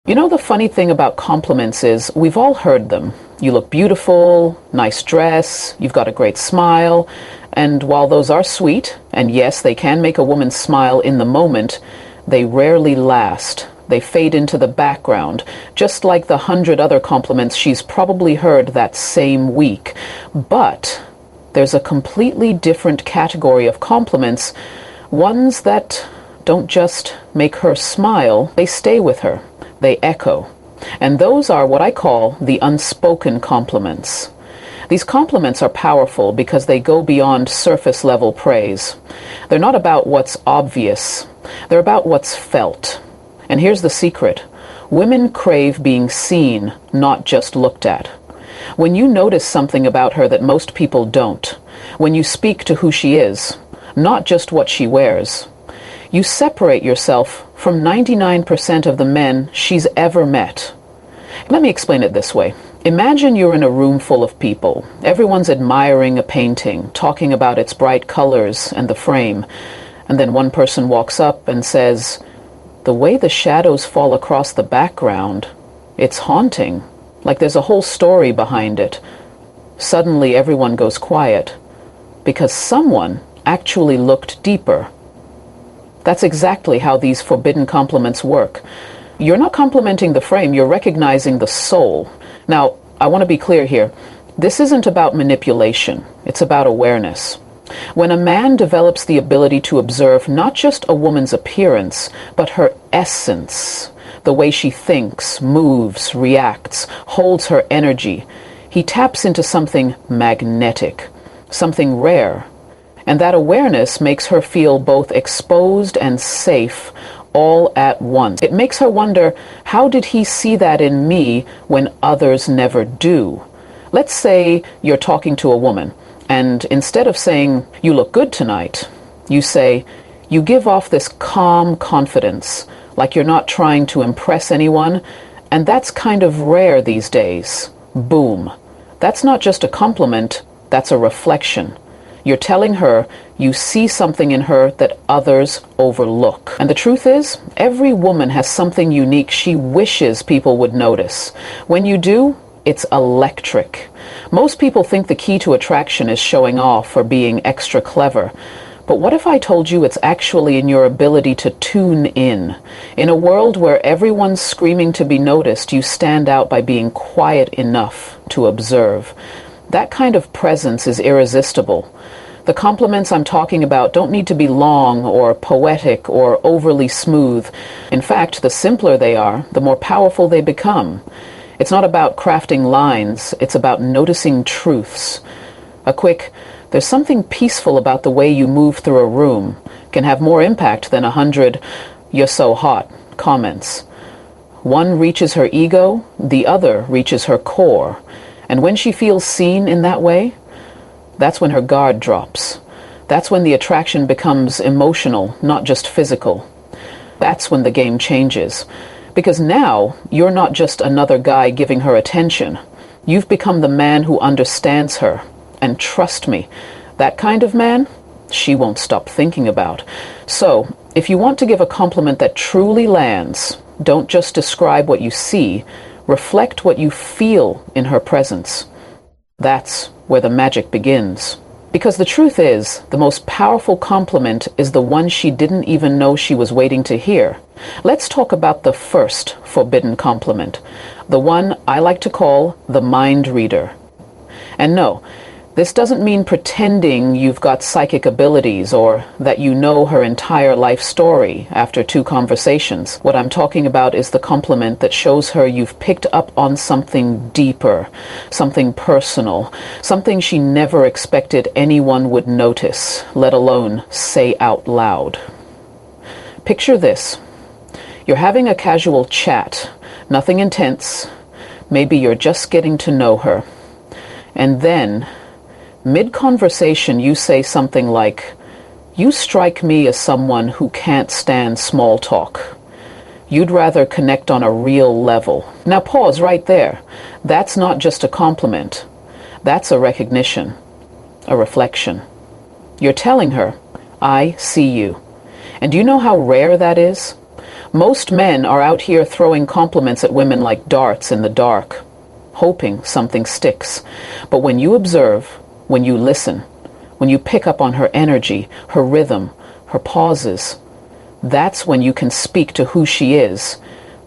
You know, the funny thing about compliments is we've all heard them. You look beautiful, nice dress, you've got a great smile. And while those are sweet, and yes, they can make a woman smile in the moment, they rarely last. They fade into the background, just like the 100 other compliments she's probably heard that same week. But there's a completely different category of compliments, ones that don't just make her smile, they stay with her, they echo. And those are what I call the unspoken compliments. These compliments are powerful because they go beyond surface level praise. They're not about what's obvious, they're about what's felt. And here's the secret. Women crave being seen, not just looked at. When you notice something about her that most people don't, when you speak to who she is, not just what she wears, you separate yourself from 99% of the men she's ever met. Let me explain it this way. Imagine you're in a room full of people. Everyone's admiring a painting, talking about its bright colors and the frame. And then one person walks up and says, "The way the shadows fall across the background, it's haunting. Like there's a whole story behind it." Suddenly everyone goes quiet because someone actually looked deeper. That's exactly how these forbidden compliments work. You're not complimenting the frame, you're recognizing the soul. Now, I want to be clear here. This isn't about manipulation. It's about awareness. When a man develops the ability to observe not just a woman's appearance, but her essence, the way she thinks, moves, reacts, holds her energy, he taps into something magnetic, something rare. And that awareness makes her feel both exposed and safe all at once. It makes her wonder, how did he see that in me when others never do? Let's say you're talking to a woman, and instead of saying, "You look good tonight," you say, "You give off this calm confidence, like you're not trying to impress anyone," and that's kind of rare these days. Boom. That's not just a compliment, that's a reflection. You're telling her you see something in her that others overlook. And the truth is, every woman has something unique she wishes people would notice. When you do, it's electric. Most people think the key to attraction is showing off or being extra clever. But what if I told you it's actually in your ability to tune in? In a world where everyone's screaming to be noticed, you stand out by being quiet enough to observe. That kind of presence is irresistible. The compliments I'm talking about don't need to be long or poetic or overly smooth. In fact, the simpler they are, the more powerful they become. It's not about crafting lines, it's about noticing truths. A quick, "There's something peaceful about the way you move through a room," can have more impact than 100, "You're so hot" comments. One reaches her ego, the other reaches her core. And when she feels seen in that way, that's when her guard drops. That's when the attraction becomes emotional, not just physical. That's when the game changes. Because now, you're not just another guy giving her attention. You've become the man who understands her. And trust me, that kind of man, she won't stop thinking about. So, if you want to give a compliment that truly lands, don't just describe what you see, reflect what you feel in her presence. That's where the magic begins. Because the truth is, the most powerful compliment is the one she didn't even know she was waiting to hear. Let's talk about the first forbidden compliment, the one I like to call the mind reader. And no, this doesn't mean pretending you've got psychic abilities or that you know her entire life story after 2 conversations. What I'm talking about is the compliment that shows her you've picked up on something deeper, something personal, something she never expected anyone would notice, let alone say out loud. Picture this. You're having a casual chat, nothing intense. Maybe you're just getting to know her. And then, mid-conversation, you say something like, "You strike me as someone who can't stand small talk. You'd rather connect on a real level." Now pause right there. That's not just a compliment. That's a recognition, a reflection. You're telling her, "I see you." And do you know how rare that is? Most men are out here throwing compliments at women like darts in the dark, hoping something sticks. But when you observe, when you listen, when you pick up on her energy, her rhythm, her pauses, that's when you can speak to who she is,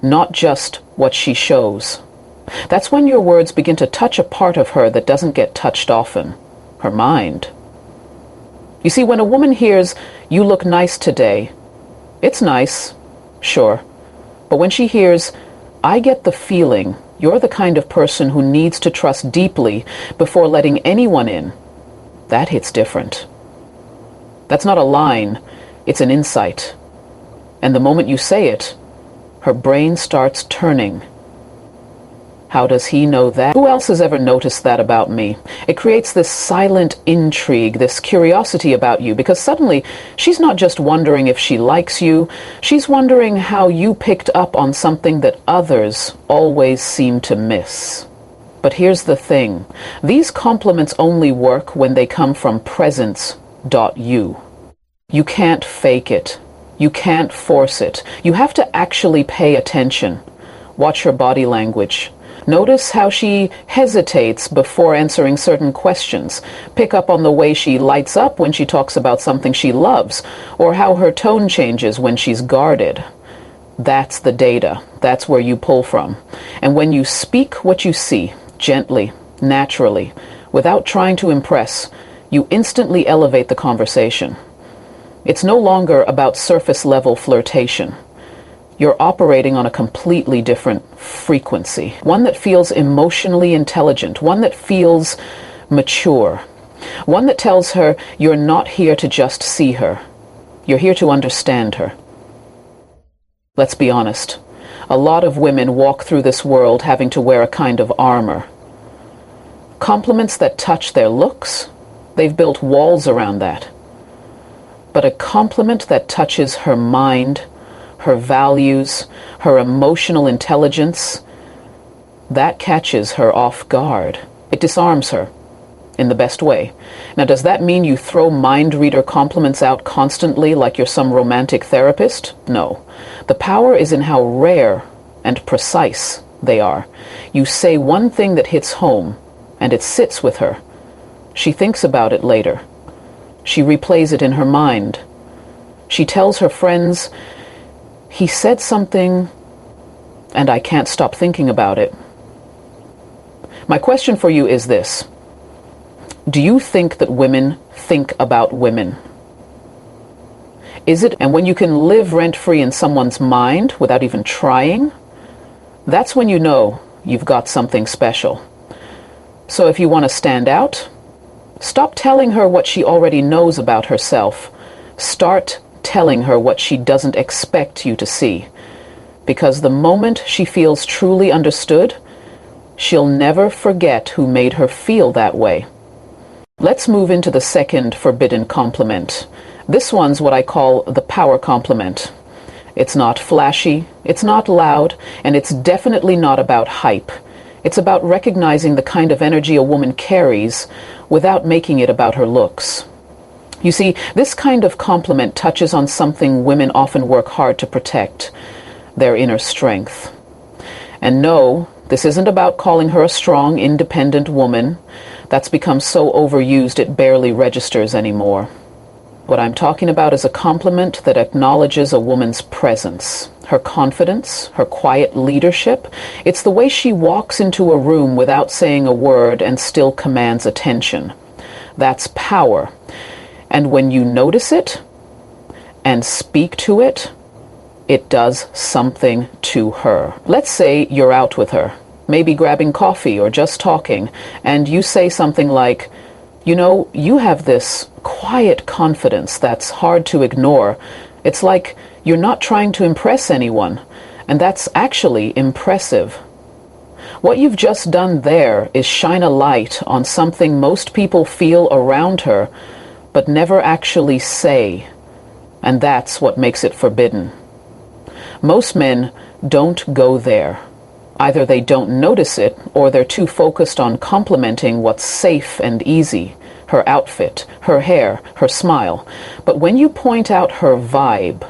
not just what she shows. That's when your words begin to touch a part of her that doesn't get touched often, her mind. You see, when a woman hears, "You look nice today," it's nice, sure. But when she hears, "I get the feeling you're the kind of person who needs to trust deeply before letting anyone in," that hits different. That's not a line, it's an insight. And the moment you say it, her brain starts turning. How does he know that? Who else has ever noticed that about me? It creates this silent intrigue, this curiosity about you, because suddenly she's not just wondering if she likes you, she's wondering how you picked up on something that others always seem to miss. But here's the thing. These compliments only work when they come from presence.you. You can't fake it. You can't force it. You have to actually pay attention. Watch her body language. Notice how she hesitates before answering certain questions. Pick up on the way she lights up when she talks about something she loves, or how her tone changes when she's guarded. That's the data. That's where you pull from. And when you speak what you see, gently, naturally, without trying to impress, you instantly elevate the conversation. It's no longer about surface-level flirtation. You're operating on a completely different frequency, one that feels emotionally intelligent, one that feels mature, one that tells her you're not here to just see her. You're here to understand her. Let's be honest. A lot of women walk through this world having to wear a kind of armor. Compliments that touch their looks, they've built walls around that. But a compliment that touches her mind, her values, her emotional intelligence, that catches her off guard. It disarms her in the best way. Now, does that mean you throw mind reader compliments out constantly like you're some romantic therapist? No. The power is in how rare and precise they are. You say one thing that hits home, and it sits with her. She thinks about it later. She replays it in her mind. She tells her friends, "He said something, and I can't stop thinking about it." My question for you is this. Do you think that women think about women? Is it, and when you can live rent-free in someone's mind without even trying, that's when you know you've got something special. So if you want to stand out, stop telling her what she already knows about herself. Start telling her what she doesn't expect you to see. Because the moment she feels truly understood, she'll never forget who made her feel that way. Let's move into the second forbidden compliment. This one's what I call the power compliment. It's not flashy, it's not loud, and it's definitely not about hype. It's about recognizing the kind of energy a woman carries without making it about her looks. You see, this kind of compliment touches on something women often work hard to protect, their inner strength. And no, this isn't about calling her a strong, independent woman. That's become so overused it barely registers anymore. What I'm talking about is a compliment that acknowledges a woman's presence, her confidence, her quiet leadership. It's the way she walks into a room without saying a word and still commands attention. That's power. And when you notice it and speak to it, it does something to her. Let's say you're out with her, maybe grabbing coffee or just talking, and you say something like, "You know, you have this quiet confidence that's hard to ignore. It's like you're not trying to impress anyone, and that's actually impressive." What you've just done there is shine a light on something most people feel around her, but never actually say, and that's what makes it forbidden. Most men don't go there. Either they don't notice it, or they're too focused on complimenting what's safe and easy, her outfit, her hair, her smile. But when you point out her vibe,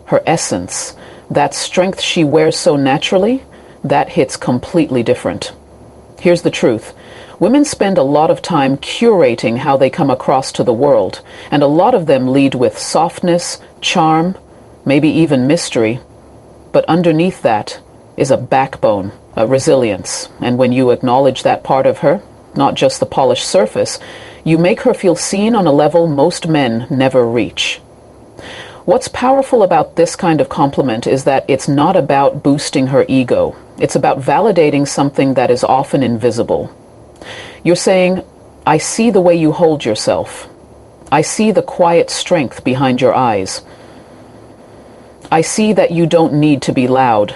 her essence, that strength she wears so naturally, that hits completely different. Here's the truth. Women spend a lot of time curating how they come across to the world, and a lot of them lead with softness, charm, maybe even mystery. But underneath that is a backbone, a resilience. And when you acknowledge that part of her, not just the polished surface, you make her feel seen on a level most men never reach. What's powerful about this kind of compliment is that it's not about boosting her ego. It's about validating something that is often invisible. You're saying, I see the way you hold yourself. I see the quiet strength behind your eyes. I see that you don't need to be loud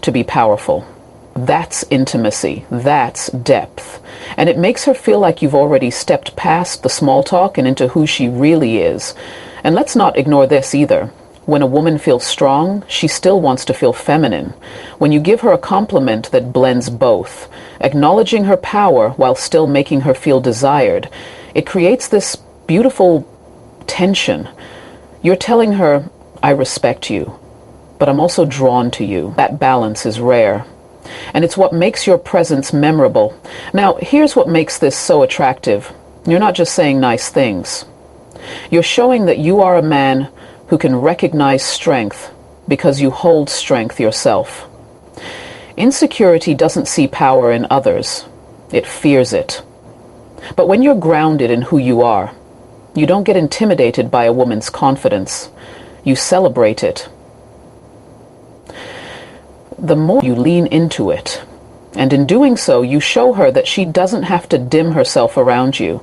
to be powerful. That's intimacy. That's depth. And it makes her feel like you've already stepped past the small talk and into who she really is. And let's not ignore this either. When a woman feels strong, she still wants to feel feminine. When you give her a compliment that blends both, acknowledging her power while still making her feel desired, it creates this beautiful tension. You're telling her, I respect you, but I'm also drawn to you. That balance is rare. And it's what makes your presence memorable. Now, here's what makes this so attractive. You're not just saying nice things. You're showing that you are a man who can recognize strength because you hold strength yourself. Insecurity doesn't see power in others. It fears it. But when you're grounded in who you are, you don't get intimidated by a woman's confidence. You celebrate it. The more you lean into it, and in doing so, you show her that she doesn't have to dim herself around you.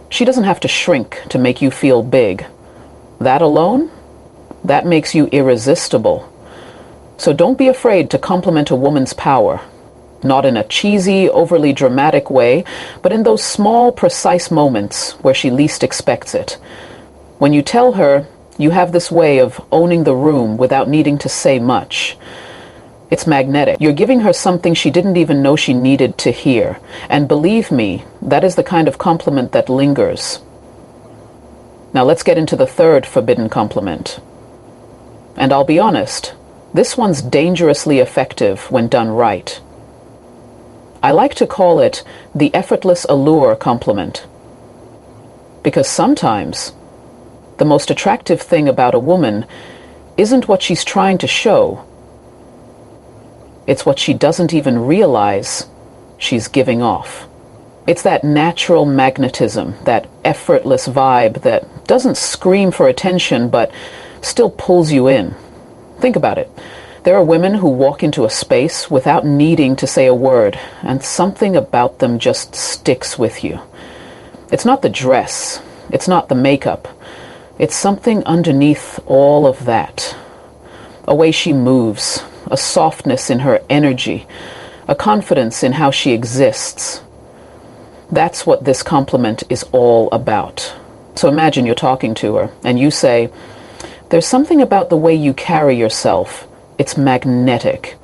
She doesn't have to shrink to make you feel big. That alone, that makes you irresistible. So don't be afraid to compliment a woman's power. Not in a cheesy, overly dramatic way, but in those small, precise moments where she least expects it. When you tell her, you have this way of owning the room without needing to say much. It's magnetic. You're giving her something she didn't even know she needed to hear. And believe me, that is the kind of compliment that lingers. Now let's get into the third forbidden compliment. And I'll be honest, this one's dangerously effective when done right. I like to call it the effortless allure compliment. Because sometimes the most attractive thing about a woman isn't what she's trying to show. It's what she doesn't even realize she's giving off. It's that natural magnetism, that effortless vibe that doesn't scream for attention but still pulls you in. Think about it. There are women who walk into a space without needing to say a word, and something about them just sticks with you. It's not the dress. It's not the makeup. It's something underneath all of that. A way she moves, a softness in her energy, a confidence in how she exists. That's what this compliment is all about. So imagine you're talking to her and you say, there's something about the way you carry yourself. It's magnetic.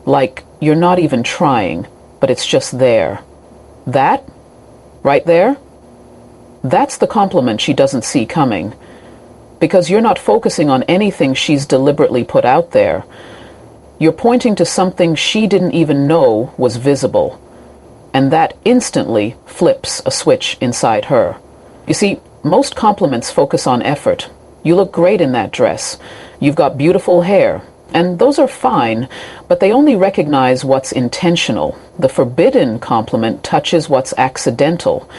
Like you're not even trying, but it's just there. That, right there, that's the compliment she doesn't see coming. Because you're not focusing on anything she's deliberately put out there. You're pointing to something she didn't even know was visible. And that instantly flips a switch inside her. You see, most compliments focus on effort. You look great in that dress. You've got beautiful hair. And those are fine, but they only recognize what's intentional. The forbidden compliment touches what's accidental.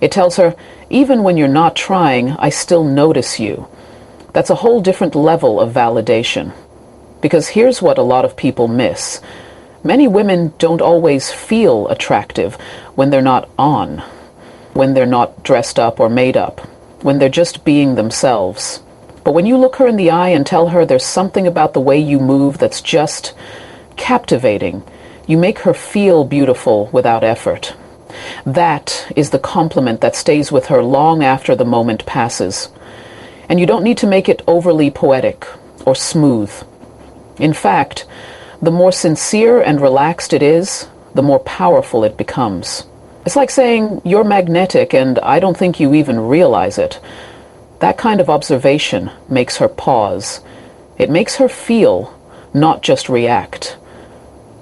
It tells her, even when you're not trying, I still notice you. That's a whole different level of validation. Because here's what a lot of people miss. Many women don't always feel attractive when they're not on, when they're not dressed up or made up, when they're just being themselves. But when you look her in the eye and tell her there's something about the way you move that's just captivating, you make her feel beautiful without effort. That is the compliment that stays with her long after the moment passes. And you don't need to make it overly poetic or smooth. In fact, the more sincere and relaxed it is, the more powerful it becomes. It's like saying, you're magnetic and I don't think you even realize it. That kind of observation makes her pause. It makes her feel not just react.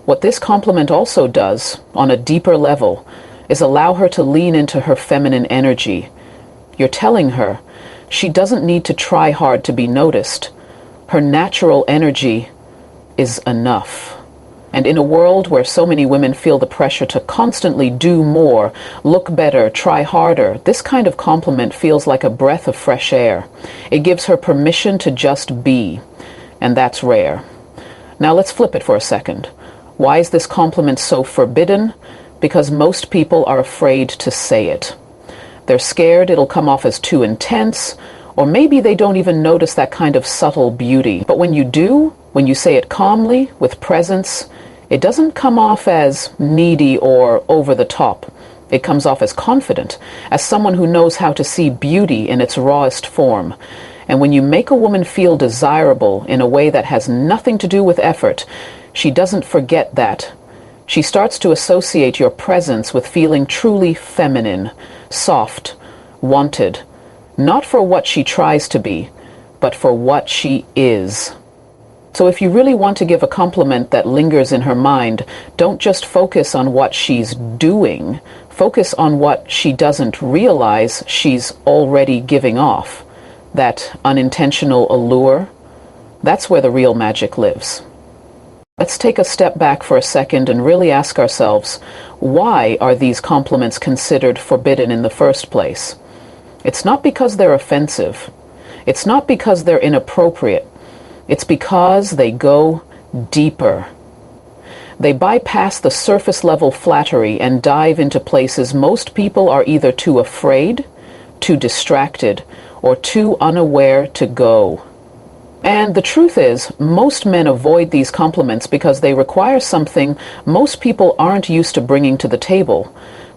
What this compliment also does, on a deeper level, is allow her to lean into her feminine energy. You're telling her she doesn't need to try hard to be noticed. Her natural energy is enough. And in a world where so many women feel the pressure to constantly do more, look better, try harder, this kind of compliment feels like a breath of fresh air. It gives her permission to just be, and that's rare. Now let's flip it for a second. Why is this compliment so forbidden? Because most people are afraid to say it. They're scared it'll come off as too intense, or maybe they don't even notice that kind of subtle beauty. But when you do, when you say it calmly, with presence, it doesn't come off as needy or over the top. It comes off as confident, as someone who knows how to see beauty in its rawest form. And when you make a woman feel desirable in a way that has nothing to do with effort, she doesn't forget that. She starts to associate your presence with feeling truly feminine, soft, wanted, not for what she tries to be, but for what she is. So if you really want to give a compliment that lingers in her mind, don't just focus on what she's doing. Focus on what she doesn't realize she's already giving off. That unintentional allure, that's where the real magic lives. Let's take a step back for a second and really ask ourselves, why are these compliments considered forbidden in the first place? It's not because they're offensive. It's not because they're inappropriate. It's because they go deeper. They bypass the surface level flattery and dive into places most people are either too afraid, too distracted, or too unaware to go. And the truth is, most men avoid these compliments because they require something most people aren't used to bringing to the table: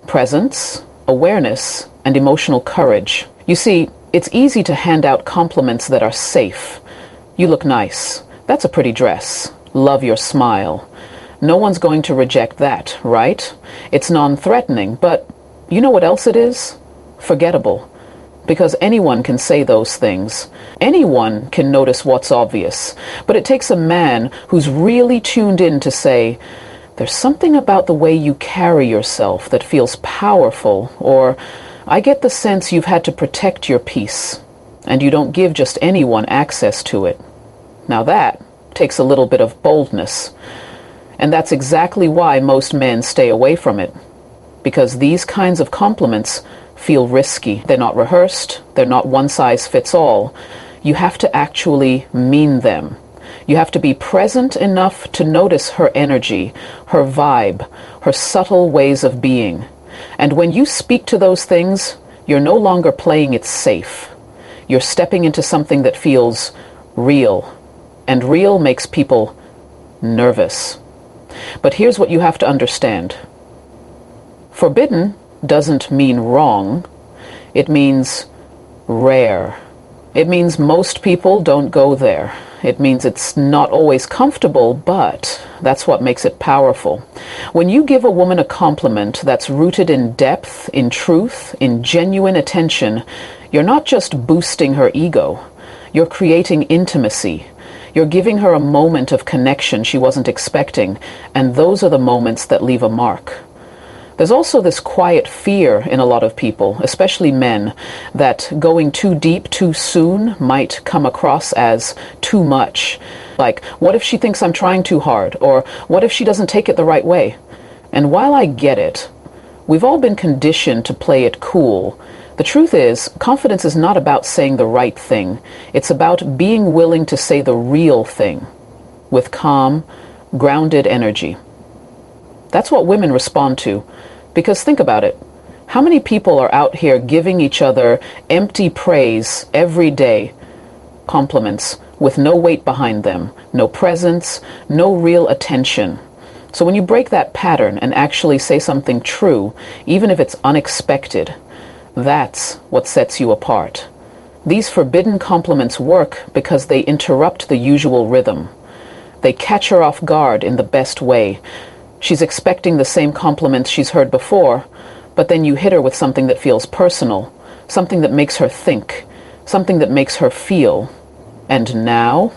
presence, awareness, and emotional courage. You see, it's easy to hand out compliments that are safe. You look nice. That's a pretty dress. Love your smile. No one's going to reject that, right? It's non-threatening, but you know what else it is? Forgettable. Because anyone can say those things. Anyone can notice what's obvious. But it takes a man who's really tuned in to say, there's something about the way you carry yourself that feels powerful, or I get the sense you've had to protect your peace, and you don't give just anyone access to it. Now that takes a little bit of boldness. And that's exactly why most men stay away from it. Because these kinds of compliments feel risky. They're not rehearsed. They're not one size fits all. You have to actually mean them. You have to be present enough to notice her energy, her vibe, her subtle ways of being. And when you speak to those things, you're no longer playing it safe. You're stepping into something that feels real. And real makes people nervous. But here's what you have to understand. Forbidden doesn't mean wrong. It means rare. It means most people don't go there. It means it's not always comfortable, but that's what makes it powerful. When you give a woman a compliment that's rooted in depth, in truth, in genuine attention, you're not just boosting her ego. You're creating intimacy. You're giving her a moment of connection she wasn't expecting, and those are the moments that leave a mark. There's also this quiet fear in a lot of people, especially men, that going too deep too soon might come across as too much. Like, what if she thinks I'm trying too hard? Or what if she doesn't take it the right way? And while I get it, we've all been conditioned to play it cool. The truth is, confidence is not about saying the right thing. It's about being willing to say the real thing with calm, grounded energy. That's what women respond to. Because think about it. How many people are out here giving each other empty praise every day? Compliments with no weight behind them, no presence, no real attention. So when you break that pattern and actually say something true, even if it's unexpected, that's what sets you apart. These forbidden compliments work because they interrupt the usual rhythm. They catch her off guard in the best way. She's expecting the same compliments she's heard before, but then you hit her with something that feels personal, something that makes her think, something that makes her feel. And now,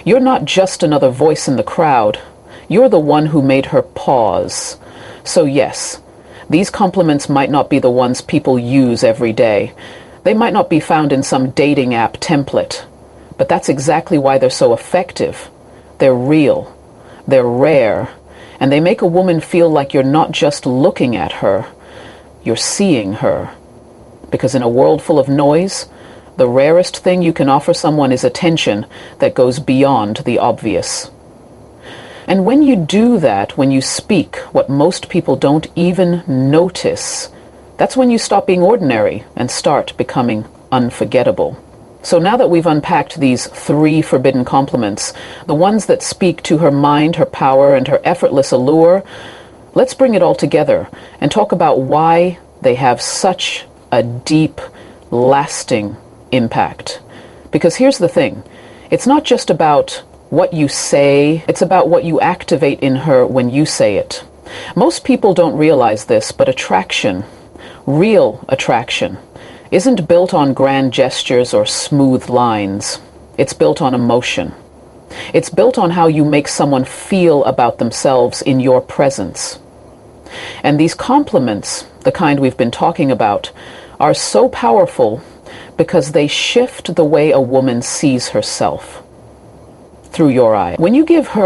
You're not just another voice in the crowd. You're the one who made her pause. So yes, these compliments might not be the ones people use every day. They might not be found in some dating app template. But that's exactly why they're so effective. They're real. They're rare. And they make a woman feel like you're not just looking at her. You're seeing her. Because in a world full of noise, the rarest thing you can offer someone is attention that goes beyond the obvious. And when you do that, when you speak what most people don't even notice, that's when you stop being ordinary and start becoming unforgettable. So now that we've unpacked these 3 forbidden compliments, the ones that speak to her mind, her power, and her effortless allure, let's bring it all together and talk about why they have such a deep, lasting impact. Because here's the thing, it's not just about what you say, it's about what you activate in her when you say it. Most people don't realize this, but attraction, real attraction, isn't built on grand gestures or smooth lines. It's built on emotion. It's built on how you make someone feel about themselves in your presence. And these compliments, the kind we've been talking about, are so powerful because they shift the way a woman sees herself through your eyes. When you give her